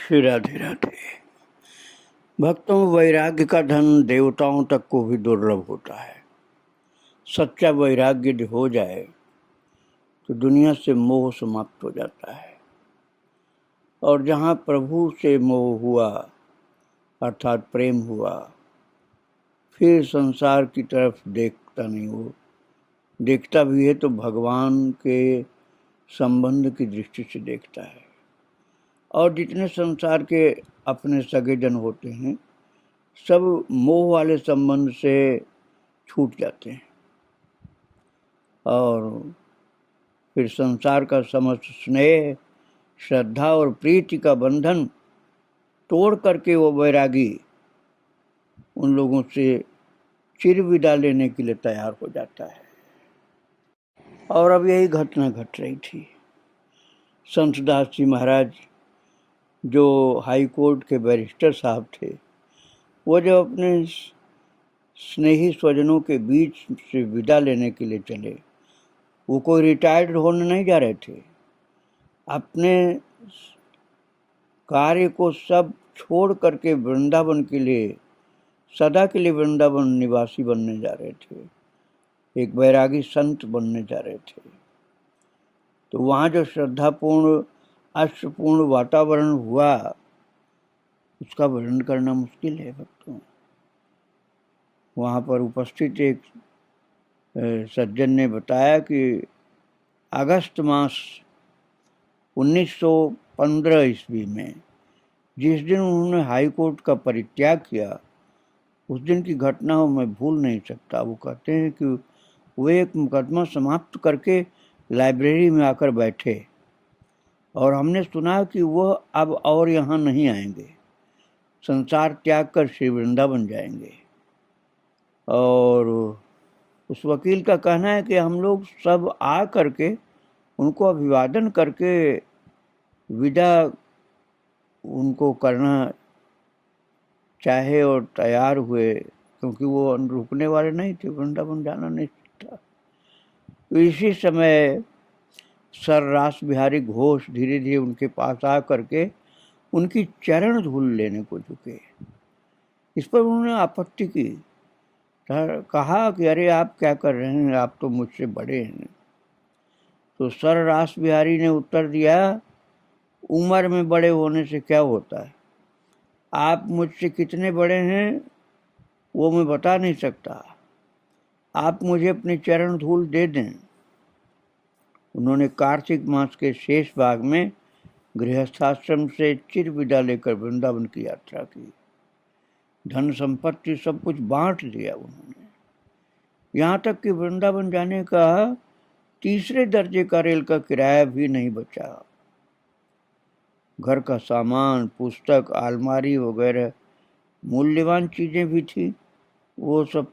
श्री राधे राधे। भक्तों, वैराग्य का धन देवताओं तक को भी दुर्लभ होता है। सच्चा वैराग्य हो जाए तो दुनिया से मोह समाप्त हो जाता है, और जहाँ प्रभु से मोह हुआ अर्थात प्रेम हुआ, फिर संसार की तरफ देखता नहीं। वो देखता भी है तो भगवान के संबंध की दृष्टि से देखता है। और जितने संसार के अपने सगे जन होते हैं, सब मोह वाले संबंध से छूट जाते हैं, और फिर संसार का समस्त स्नेह, श्रद्धा और प्रीति का बंधन तोड़ करके वो वैरागी उन लोगों से चिर विदा लेने के लिए तैयार हो जाता है। और अब यही घटना घट रही थी। संत दास जी महाराज, जो हाई कोर्ट के बैरिस्टर साहब थे, वो जब अपने स्नेही स्वजनों के बीच से विदा लेने के लिए चले, वो कोई रिटायर्ड होने नहीं जा रहे थे। अपने कार्य को सब छोड़ करके वृंदावन के लिए, सदा के लिए वृंदावन निवासी बनने जा रहे थे, एक वैरागी संत बनने जा रहे थे। तो वहाँ जो श्रद्धापूर्ण अष्टपूर्ण वातावरण हुआ, उसका वर्णन करना मुश्किल है भक्तों। वहाँ पर उपस्थित एक सज्जन ने बताया कि अगस्त मास 1915 ईस्वी में जिस दिन उन्होंने हाई कोर्ट का परित्याग किया, उस दिन की घटना हो मैं भूल नहीं सकता। वो कहते हैं कि वो एक मुकदमा समाप्त करके लाइब्रेरी में आकर बैठे, और हमने सुना कि वह अब और यहाँ नहीं आएंगे, संसार त्याग कर श्री वृंदावन जाएंगे। और उस वकील का कहना है कि हम लोग सब आ करके उनको अभिवादन करके विदा उनको करना चाहे और तैयार हुए, क्योंकि वो रुकने वाले नहीं थे, वृंदावन जाना नहीं था। तो इसी समय सर रास बिहारी घोष धीरे धीरे उनके पास आ करके उनकी चरण धूल लेने को झुके। इस पर उन्होंने आपत्ति की, कहा कि अरे आप क्या कर रहे हैं, आप तो मुझसे बड़े हैं। तो सर रास बिहारी ने उत्तर दिया, उम्र में बड़े होने से क्या होता है, आप मुझसे कितने बड़े हैं वो मैं बता नहीं सकता, आप मुझे अपने चरण धूल दे दें। उन्होंने कार्तिक मास के शेष भाग में गृहस्थाश्रम से चिर विदा लेकर वृंदावन की यात्रा की। धन संपत्ति सब कुछ बांट दिया उन्होंने, यहाँ तक कि वृंदावन जाने का तीसरे दर्जे का रेल का किराया भी नहीं बचा। घर का सामान, पुस्तक, अलमारी वगैरह मूल्यवान चीजें भी थी, वो सब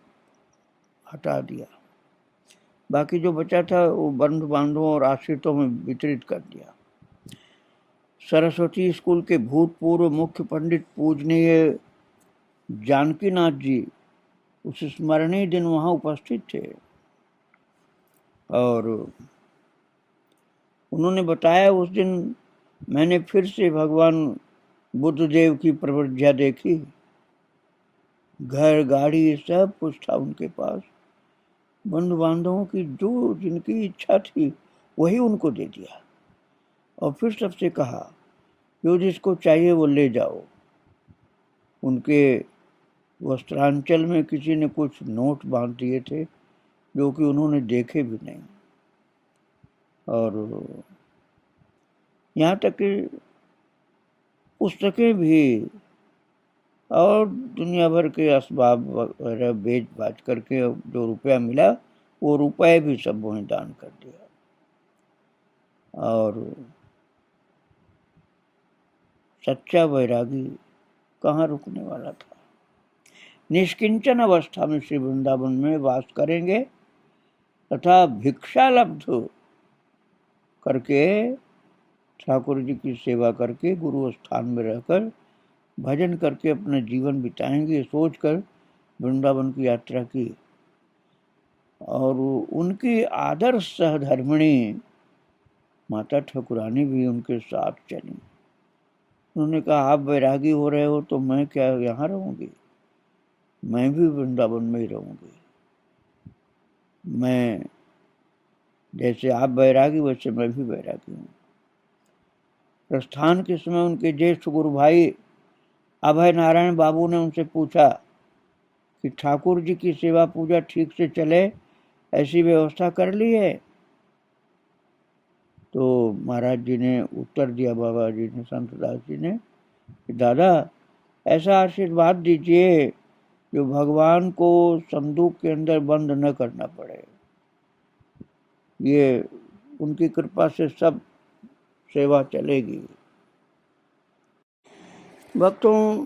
हटा दिया। बाकी जो बचा था वो बंधु बांधवों और आश्रितों में वितरित कर दिया। सरस्वती स्कूल के भूतपूर्व मुख्य पंडित पूजनीय जानकीनाथ जी उस स्मरणीय दिन वहाँ उपस्थित थे, और उन्होंने बताया, उस दिन मैंने फिर से भगवान बुद्धदेव की प्रवृत्तियाँ देखी। घर गाड़ी सब कुछ था उनके पास, बंधु बांधवों की जो जिनकी इच्छा थी वही उनको दे दिया, और फिर सबसे कहा जो जिसको चाहिए वो ले जाओ। उनके वस्त्रांचल में किसी ने कुछ नोट बांध दिए थे जो कि उन्होंने देखे भी नहीं, और यहाँ तक कि पुस्तकें भी और दुनिया भर के असबाब वगैरह बेच बाच करके जो रुपया मिला वो रुपये भी सब उन्हें दान कर दिया। और सच्चा वैरागी कहाँ रुकने वाला था। निष्किंचन अवस्था में श्री वृंदावन में वास करेंगे तथा भिक्षा लब्ध करके ठाकुर जी की सेवा करके गुरु स्थान में रहकर भजन करके अपना जीवन बिताएंगे, सोचकर वृंदावन की यात्रा की। और उनकी आदर्श सहधर्मिणी माता ठाकुरानी भी उनके साथ चली। उन्होंने कहा आप वैरागी हो रहे हो तो मैं क्या यहाँ रहूंगी, मैं भी वृंदावन में ही रहूंगी। मैं जैसे आप वैरागी वैसे मैं भी वैरागी हूँ। प्रस्थान के समय उनके ज्येष्ठ गुरु भाई अभय नारायण बाबू ने उनसे पूछा कि ठाकुर जी की सेवा पूजा ठीक से चले ऐसी व्यवस्था कर ली है? तो महाराज जी ने उत्तर दिया, बाबा जी ने, संत दास जी ने, कि दादा ऐसा आशीर्वाद दीजिए जो भगवान को संदूक के अंदर बंद न करना पड़े। ये उनकी कृपा से सब सेवा चलेगी। भक्तों,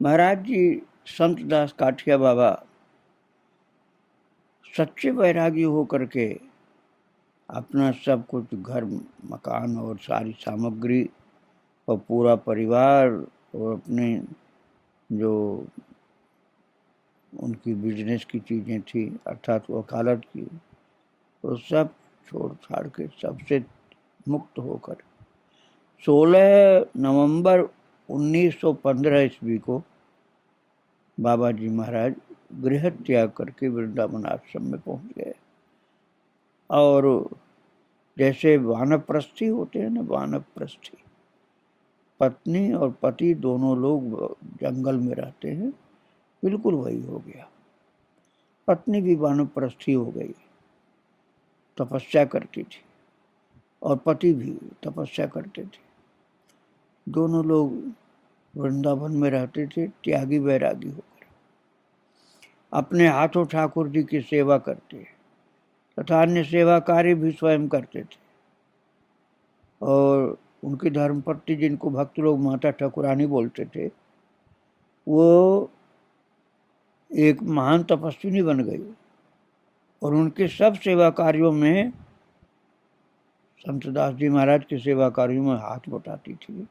महाराज जी संत दास काठिया बाबा सच्चे वैरागी होकर के अपना सब कुछ, घर मकान और सारी सामग्री और पूरा परिवार और अपने जो उनकी बिजनेस की चीज़ें थी अर्थात वकालत की, वो सब छोड़ छाड़ के सबसे मुक्त होकर 16 नवंबर 1915 ईस्वी को बाबा जी महाराज गृह त्याग करके वृंदावन आश्रम में पहुंच गए। और जैसे वानप्रस्थी होते हैं ना, वानप्रस्थी, पत्नी और पति दोनों लोग जंगल में रहते हैं, बिल्कुल वही हो गया। पत्नी भी वानप्रस्थी हो गई, तपस्या करती थी, और पति भी तपस्या करते थे। दोनों लोग वृंदावन में रहते थे, त्यागी वैरागी होकर अपने हाथों ठाकुर जी की सेवा करते तथा अन्य सेवा कार्य भी स्वयं करते थे। और उनकी धर्मपत्नी, जिनको भक्त लोग माता ठाकुरानी बोलते थे, वो एक महान तपस्विनी बन गई और उनके सब सेवा कार्यों में, संत दास जी महाराज के सेवा कार्यों में हाथ बटाती थी,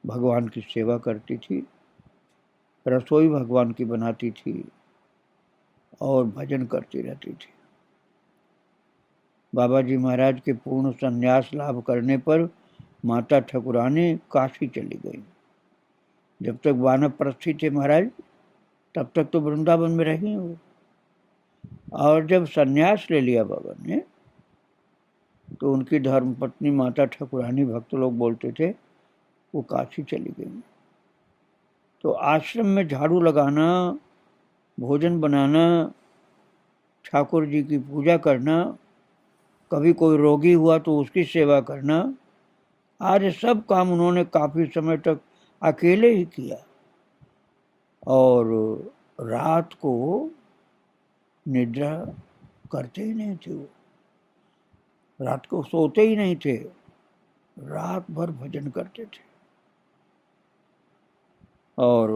भगवान की सेवा करती थी, रसोई भगवान की बनाती थी और भजन करती रहती थी। बाबा जी महाराज के पूर्ण संन्यास लाभ करने पर माता ठाकुरानी काशी चली गई। जब तक वानप्रस्थी थे महाराज, तब तक तो वृंदावन में रही वो, और जब संन्यास ले लिया बाबा ने, तो उनकी धर्मपत्नी माता ठाकुरानी, भक्त लोग बोलते थे, वो काशी चली गई। तो आश्रम में झाड़ू लगाना, भोजन बनाना, ठाकुर जी की पूजा करना, कभी कोई रोगी हुआ तो उसकी सेवा करना, आज सब काम उन्होंने काफी समय तक अकेले ही किया। और रात को निद्रा करते ही नहीं थे, वो रात को सोते ही नहीं थे, रात भर भजन करते थे। और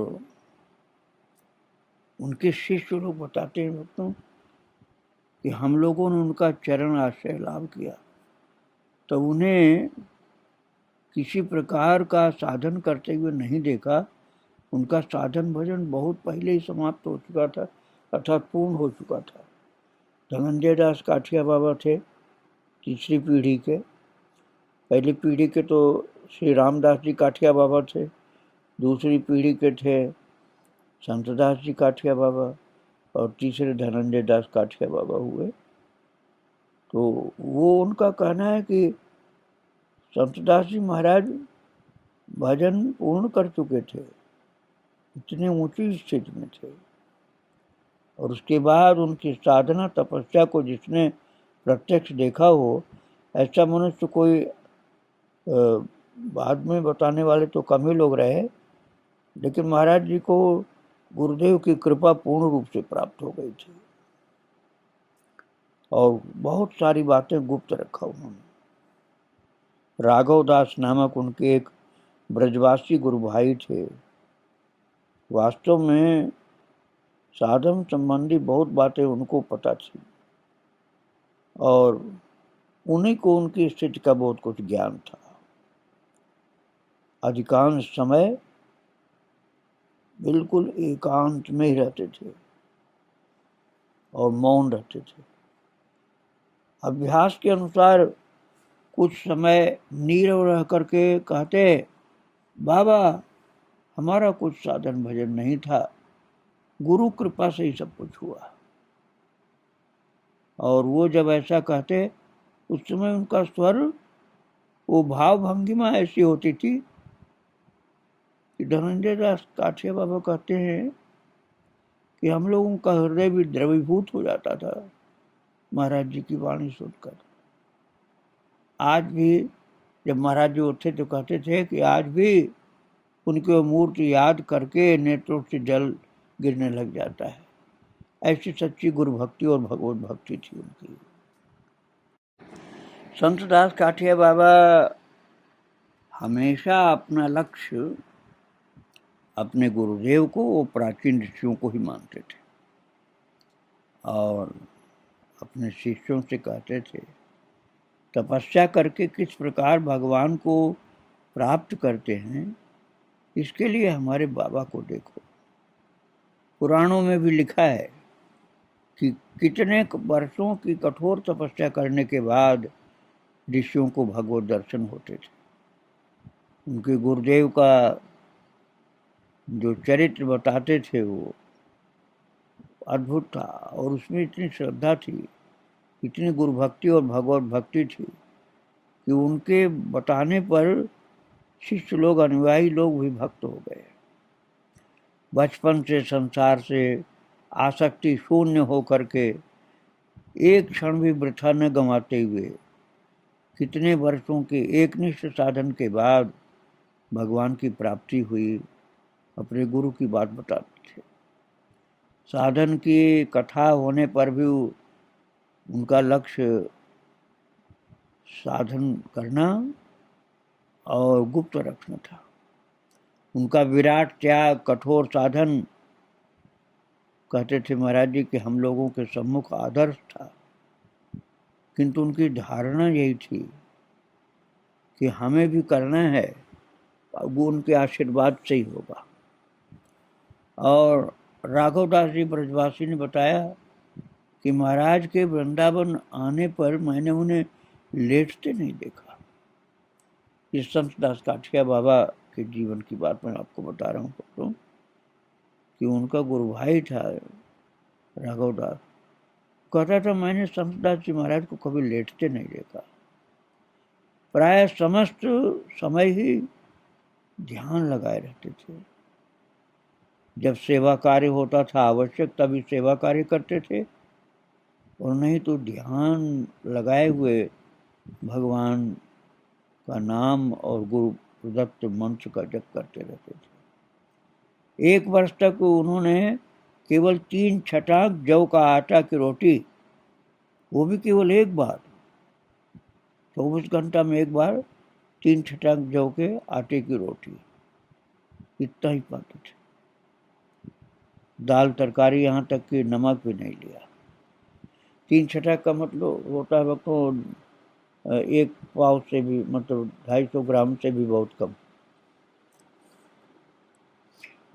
उनके शिष्य लोग बताते हैं भक्तों कि हम लोगों ने उनका चरण आश्रय लाभ किया, तो उन्हें किसी प्रकार का साधन करते हुए नहीं देखा। उनका साधन भजन बहुत पहले ही समाप्त हो चुका था, अर्थात पूर्ण हो चुका था। धनंजय दास काठिया बाबा थे तीसरी पीढ़ी के। पहली पीढ़ी के तो श्री रामदास जी काठिया बाबा थे, दूसरी पीढ़ी के थे संत दास जी काठिया बाबा, और तीसरे धनंजय दास काठिया बाबा हुए। तो वो उनका कहना है कि संत दास जी महाराज भजन पूर्ण कर चुके थे, इतनी ऊंची स्थिति में थे, और उसके बाद उनकी साधना तपस्या को जिसने प्रत्यक्ष देखा हो, ऐसा मनुष्य कोई बाद में बताने वाले तो कम ही लोग रहे, लेकिन महाराज जी को गुरुदेव की कृपा पूर्ण रूप से प्राप्त हो गई थी, और बहुत सारी बातें गुप्त रखा उन्होंने। राघव दास नामक उनके एक ब्रजवासी गुरु भाई थे। वास्तव में साधन संबंधी बहुत बातें उनको पता थी, और उन्हीं को उनकी स्थिति का बहुत कुछ ज्ञान था। अधिकांश समय बिल्कुल एकांत में ही रहते थे और मौन रहते थे। अभ्यास के अनुसार कुछ समय नीरव रह करके कहते, बाबा हमारा कुछ साधन भजन नहीं था, गुरु कृपा से ही सब कुछ हुआ। और वो जब ऐसा कहते, उस समय उनका स्वर, वो भाव भंगिमा ऐसी होती थी कि धनंजय दास काठिया बाबा कहते हैं कि हम लोगों का हृदय भी द्रवीभूत हो जाता था महाराज जी की वाणी सुनकर। आज भी जब महाराज जी उठे तो कहते थे कि आज भी उनकी वो मूर्ति याद करके नेत्रों से जल गिरने लग जाता है। ऐसी सच्ची गुरु भक्ति और भगवत भक्ति थी उनकी। संत दास काठिया बाबा हमेशा अपना लक्ष्य अपने गुरुदेव को, वो प्राचीन ऋषियों को ही मानते थे और अपने शिष्यों से कहते थे, तपस्या करके किस प्रकार भगवान को प्राप्त करते हैं, इसके लिए हमारे बाबा को देखो। पुराणों में भी लिखा है कि कितने वर्षों की कठोर तपस्या करने के बाद ऋषियों को भगवत दर्शन होते थे। उनके गुरुदेव का जो चरित्र बताते थे वो अद्भुत था और उसमें इतनी श्रद्धा थी, इतनी गुरु भक्ति और भगवत भक्ति थी कि उनके बताने पर शिष्य लोग, अनुयायी लोग भी भक्त हो गए। बचपन से संसार से आसक्ति शून्य होकर के एक क्षण भी वृथा न गंवाते हुए कितने वर्षों के एकनिष्ठ साधन के बाद भगवान की प्राप्ति हुई, अपने गुरु की बात बताते थे। साधन की कथा होने पर भी उनका लक्ष्य साधन करना और गुप्त रखना था। उनका विराट त्याग, कठोर साधन, कहते थे महाराज जी कि हम लोगों के सम्मुख आदर्श था, किंतु उनकी धारणा यही थी कि हमें भी करना है, वो उनके आशीर्वाद से ही होगा। और राघवदास जी ब्रजवासी ने बताया कि महाराज के वृंदावन आने पर मैंने उन्हें लेटते नहीं देखा। इस संत दास काठिया बाबा के जीवन की बात मैं आपको बता रहा हूँ कि उनका गुरु भाई था राघवदास, कहता था मैंने संत दास जी महाराज को कभी लेटते नहीं देखा, प्राय समस्त समय ही ध्यान लगाए रहते थे। जब सेवा कार्य होता था आवश्यक तभी सेवा कार्य करते थे, और नहीं तो ध्यान लगाए हुए भगवान का नाम और गुरु प्रदत्त मंत्र का जप करते रहते थे। एक वर्ष तक उन्होंने केवल 3 छटाक जौ का आटा की रोटी, वो भी केवल एक बार, 24 घंटा में एक बार 3 छटाक जौ के आटे की रोटी, इतना ही पाते थे। दाल तरकारी, यहाँ तक कि नमक भी नहीं लिया। 3 छटाक का मतलब होता है तो 1 पाव से भी, मतलब 250 ग्राम से भी बहुत कम।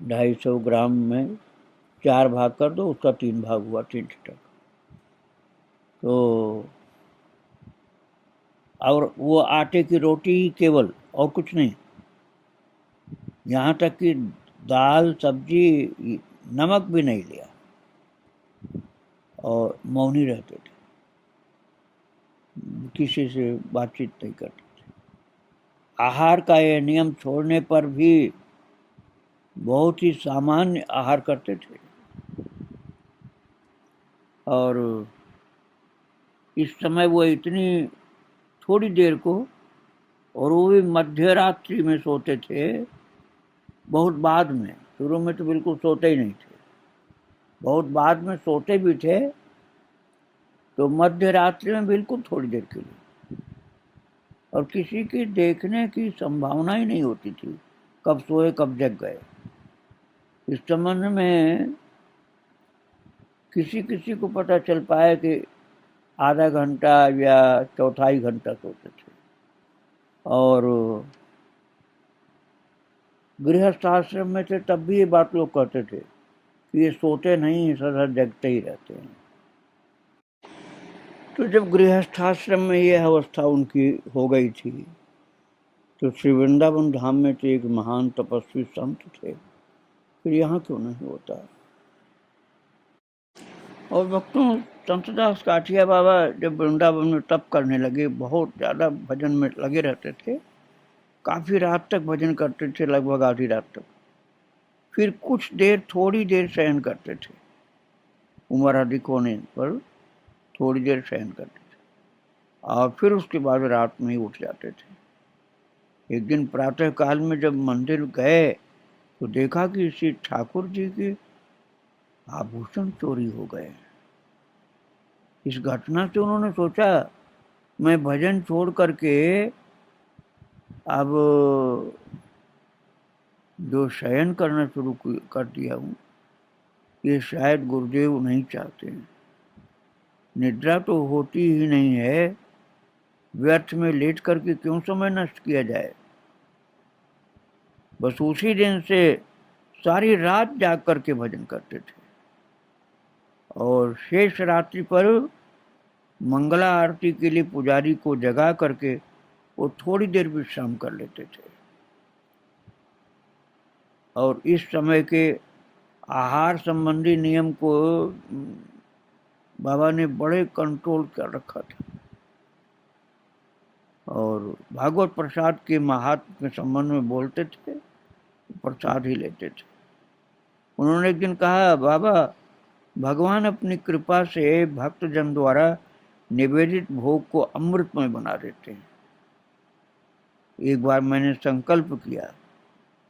250 ग्राम में 4 भाग कर दो, उसका 3 भाग हुआ 3 छटाक। तो और वो आटे की रोटी केवल, और कुछ नहीं। यहाँ तक कि दाल सब्जी नमक भी नहीं लिया, और मौनी रहते थे, किसी से बातचीत नहीं करते थे। आहार का यह नियम छोड़ने पर भी बहुत ही सामान्य आहार करते थे। और इस समय वो इतनी थोड़ी देर को, और वो भी मध्य रात्रि में सोते थे, बहुत बाद में। शुरू में तो बिल्कुल सोते ही नहीं थे, बहुत बाद में सोते भी थे, तो मध्य रात्रि में बिल्कुल थोड़ी देर के लिए, और किसी की देखने की संभावना ही नहीं होती थी, कब सोए कब जग गए। इस संबंध में किसी किसी को पता चल पाया कि आधा घंटा या चौथाई घंटा सोते थे। और गृहस्थ आश्रम में थे तब भी ये बात लोग कहते थे कि ये सोते नहीं, सदा जगते ही रहते हैं। तो जब गृहस्थाश्रम में यह अवस्था उनकी हो गई थी तो श्री वृंदावन धाम में तो एक महान तपस्वी संत थे, फिर यहाँ क्यों नहीं होता। और वक्तों संतदास काठिया बाबा जब वृंदावन में तप करने लगे, बहुत ज़्यादा भजन में लगे रहते थे, काफ़ी रात तक भजन करते थे, लगभग आधी रात तक। फिर कुछ देर, थोड़ी देर शयन करते थे, उम्र अधिक होने पर थोड़ी देर शयन करते थे और फिर उसके बाद रात में ही उठ जाते थे। एक दिन प्रातः काल में जब मंदिर गए तो देखा कि श्री ठाकुर जी के आभूषण चोरी हो गए। इस घटना से उन्होंने सोचा मैं भजन छोड़ करके अब जो शयन करना शुरू कर दिया हूँ, ये शायद गुरुदेव नहीं चाहते हैं। निद्रा तो होती ही नहीं है, व्यर्थ में लेट करके क्यों समय नष्ट किया जाए। बस उसी दिन से सारी रात जाग करके भजन करते थे और शेष रात्रि पर मंगला आरती के लिए पुजारी को जगा करके वो थोड़ी देर विश्राम कर लेते थे। और इस समय के आहार संबंधी नियम को बाबा ने बड़े कंट्रोल कर रखा था और भागवत प्रसाद के महात्म के संबंध में बोलते थे, प्रसाद ही लेते थे। उन्होंने एक दिन कहा, बाबा भगवान अपनी कृपा से भक्तजन द्वारा निवेदित भोग को अमृतमय बना देते हैं। एक बार मैंने संकल्प किया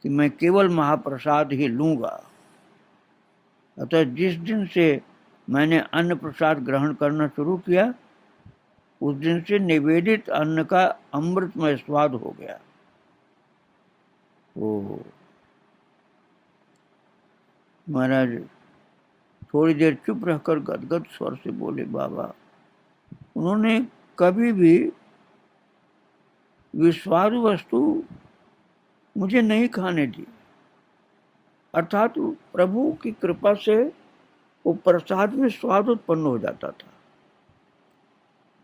कि मैं केवल महाप्रसाद ही लूंगा। अतः जिस दिन से मैंने अन्न प्रसाद ग्रहण करना शुरू किया, उस दिन से निवेदित अन्न का अमृतमय स्वाद हो गया। ओ महाराज थोड़ी देर चुप रहकर गदगद स्वर से बोले, बाबा उन्होंने कभी भी विस्वादु वस्तु मुझे नहीं खाने दी, अर्थात प्रभु की कृपा से वो प्रसाद में स्वाद उत्पन्न हो जाता था।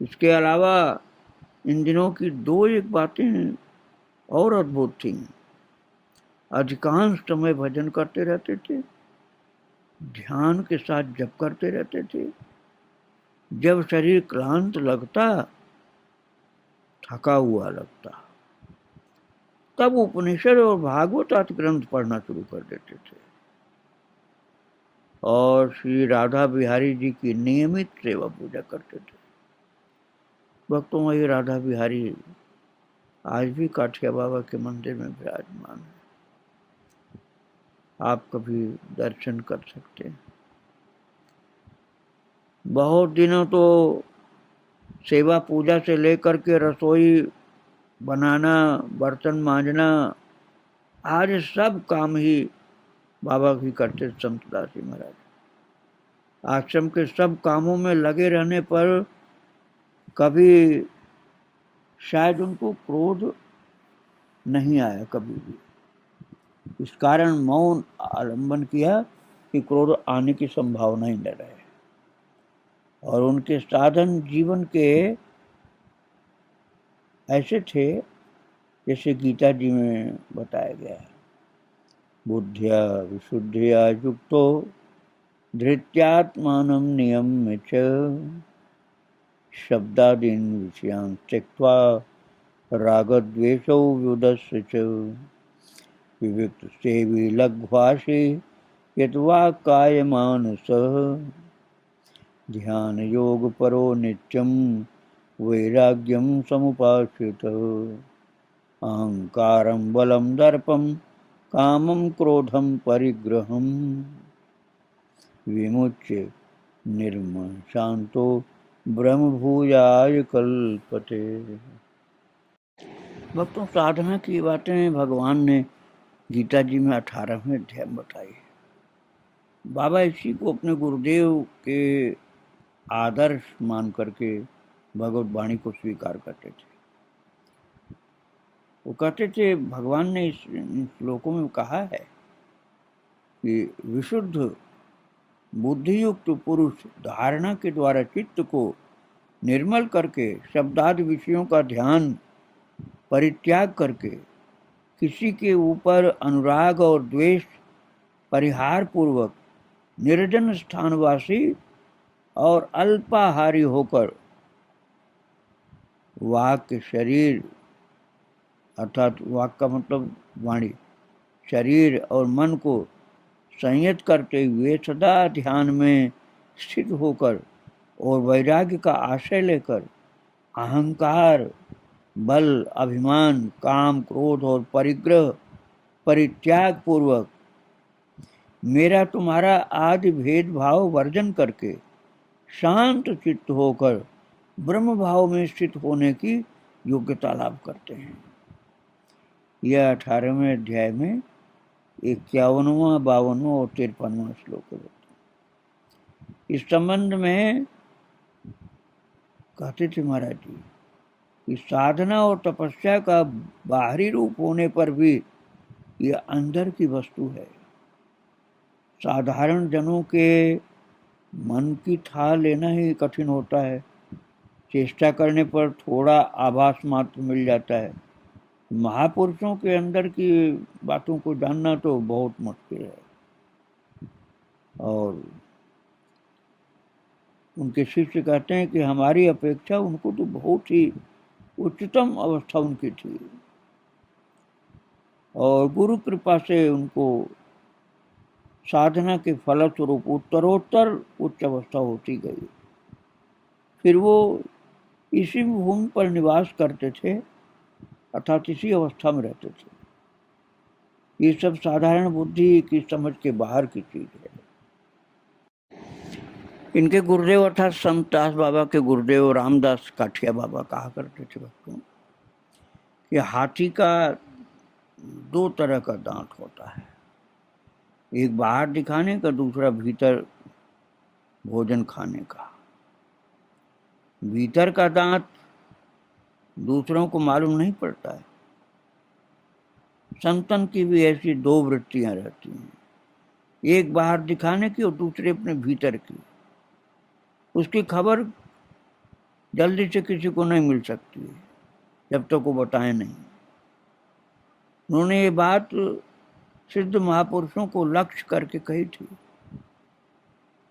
इसके अलावा इन दिनों की दो एक बातें और अद्भुत थीं। अधिकांश समय भजन करते रहते थे, ध्यान के साथ जप करते रहते थे। जब शरीर क्लांत लगता, थका हुआ लगता, तब उपनिषद और भागवत आदि ग्रंथ पढ़ना शुरू कर देते थे और श्री राधा बिहारी जी की नियमित सेवा पूजा करते थे। भक्तों में ये राधा बिहारी आज भी काठिया बाबा के मंदिर में विराजमान है, आप कभी दर्शन कर सकते हैं। बहुत दिनों तो सेवा पूजा से लेकर के रसोई बनाना, बर्तन मांजना, आज सब काम ही बाबा भी करते संतदास जी महाराज। आश्रम के सब कामों में लगे रहने पर कभी शायद उनको क्रोध नहीं आया कभी भी। इस कारण मौन आलंबन किया कि क्रोध आने की संभावना ही न रहे। और उनके साधन जीवन के ऐसे थे जैसे गीता जी में बताया गया है, बुद्धिया विशुद्धिया युक्तो धृत्यात्मानं नियम्य च शब्दादीन विषयान् त्यक्त्वा रागद्वेषौ व्युदस्य च विविक्त सेवी लघ्वासी यद्वा कायमानसः ध्यान योग परो नित्यं वैराग्यं समुपाश्रितः अहंकारं बलं दर्पं कामं क्रोधं परिग्रहं विमुच्य निर्मल शांतो ब्रह्मभूयाय कल्पते। भक्तों, साधना की बातें भगवान ने गीता जी में 18वें अध्याय में बताई। बाबा इसी को अपने गुरुदेव के आदर्श मान करके भगवत वाणी को स्वीकार करते थे। वो कहते थे, भगवान ने इस श्लोकों में कहा है कि विशुद्ध बुद्धियुक्त पुरुष धारणा के द्वारा चित्त को निर्मल करके शब्दादि विषयों का ध्यान परित्याग करके किसी के ऊपर अनुराग और द्वेष परिहार पूर्वक निर्जन स्थानवासी और अल्पाहारी होकर वाक के शरीर अर्थात वाक का मतलब वाणी, शरीर और मन को संयत करते हुए सदा ध्यान में स्थित होकर और वैराग्य का आश्रय लेकर अहंकार, बल, अभिमान, काम, क्रोध और परिग्रह परित्याग पूर्वक मेरा तुम्हारा आदि भेदभाव वर्जन करके शांत चित्त होकर ब्रह्म भाव में स्थित होने की योग्यता लाभ करते हैं। यह 18वें अध्याय में 51वां, 52वां और 53वां श्लोक है। इस संबंध में कहते थे महाराज जी कि साधना और तपस्या का बाहरी रूप होने पर भी यह अंदर की वस्तु है। साधारण जनों के मन की था लेना ही कठिन होता है। चेष्टा करने पर थोड़ा आभास मात्र मिल जाता है। महापुरुषों के अंदर की बातों को जानना तो बहुत मुश्किल है। और उनके शिष्य कहते हैं कि हमारी अपेक्षा उनको तो बहुत ही उच्चतम अवस्था उनकी थी और गुरु कृपा से उनको साधना के फलस्वरूप उत्तरोत्तर उच्च अवस्था होती गई। फिर वो इसी भूमि पर निवास करते थे अर्थात इसी अवस्था में रहते थे। ये सब साधारण बुद्धि की समझ के बाहर की चीज है। इनके गुरुदेव अर्थात संत दास बाबा के गुरुदेव रामदास काठिया बाबा कहा करते थे भक्तों कि हाथी का 2 तरह का दांत होता है, एक बाहर दिखाने का, दूसरा भीतर भोजन खाने का। भीतर का दांत दूसरों को मालूम नहीं पड़ता है। संतन की भी ऐसी 2 वृत्तियां रहती हैं, एक बाहर दिखाने की और दूसरे अपने भीतर की। उसकी खबर जल्दी से किसी को नहीं मिल सकती है जब तक वो बताए नहीं। उन्होंने ये बात सिद्ध महापुरुषों को लक्ष्य करके कही थी,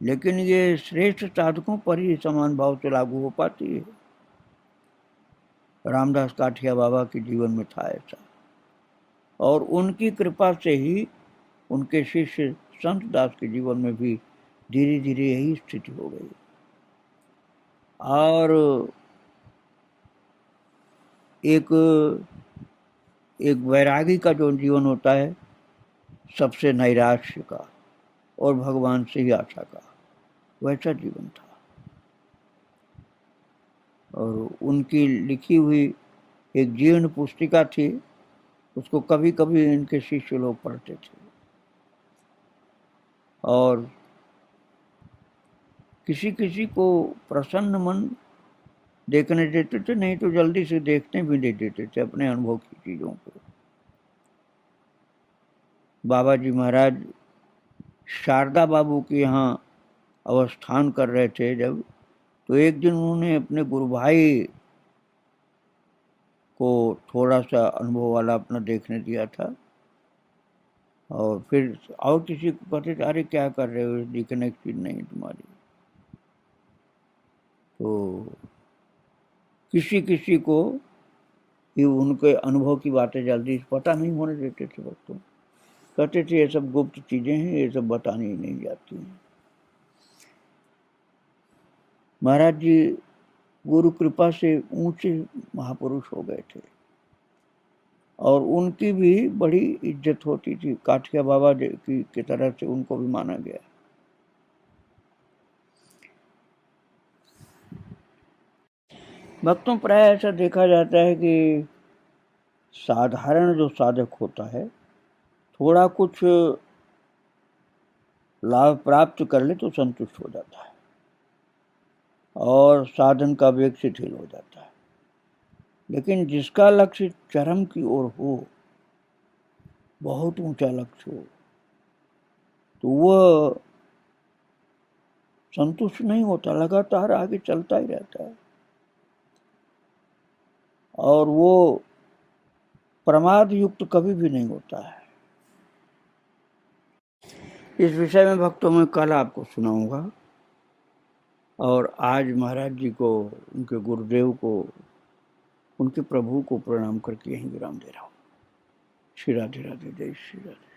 लेकिन ये श्रेष्ठ साधकों पर ही समान भाव से लागू हो पाती है। रामदास काठिया बाबा के जीवन में था ऐसा, और उनकी कृपा से ही उनके शिष्य संत दास के जीवन में भी धीरे धीरे यही स्थिति हो गई। और एक वैरागी का जो जीवन होता है सबसे नैराश्य का और भगवान से ही आशा का, वैसा जीवन था। और उनकी लिखी हुई एक जीवन पुस्तिका थी, उसको कभी कभी इनके शिष्य लोग पढ़ते थे और किसी किसी को प्रसन्न मन देखने देते थे, नहीं तो जल्दी से देखने भी दे देते थे अपने अनुभव की चीज़ों को। बाबा जी महाराज शारदा बाबू के यहाँ अवस्थान कर रहे थे जब, तो एक दिन उन्होंने अपने गुरु भाई को थोड़ा सा अनुभव वाला अपना देखने दिया था और फिर और किसी को कहते थे अरे क्या कर रहे हो, दिखने की चीज नहीं तुम्हारी। तो किसी किसी को ही उनके अनुभव की बातें जल्दी पता नहीं होने देते थे भक्तों। कहते थे ये सब गुप्त चीजें हैं, ये सब बतानी ही नहीं जाती हैं। महाराज जी गुरु कृपा से ऊंचे महापुरुष हो गए थे और उनकी भी बड़ी इज्जत होती थी। काठिया बाबा की तरह से उनको भी माना गया। भक्तों प्राय ऐसा देखा जाता है कि साधारण जो साधक होता है थोड़ा कुछ लाभ प्राप्त कर ले तो संतुष्ट हो जाता है और साधन का वेग शिथिल हो जाता है। लेकिन जिसका लक्ष्य चरम की ओर हो, बहुत ऊंचा लक्ष्य हो, तो वह संतुष्ट नहीं होता, लगातार आगे चलता ही रहता है। और वो प्रमाद युक्त कभी भी नहीं होता है। इस विषय में भक्तों में कल आपको सुनाऊंगा। और आज महाराज जी को, उनके गुरुदेव को, उनके प्रभु को प्रणाम करके यहीं विराम दे रहा हूँ। श्री राधे राधे, जय श्री राधे।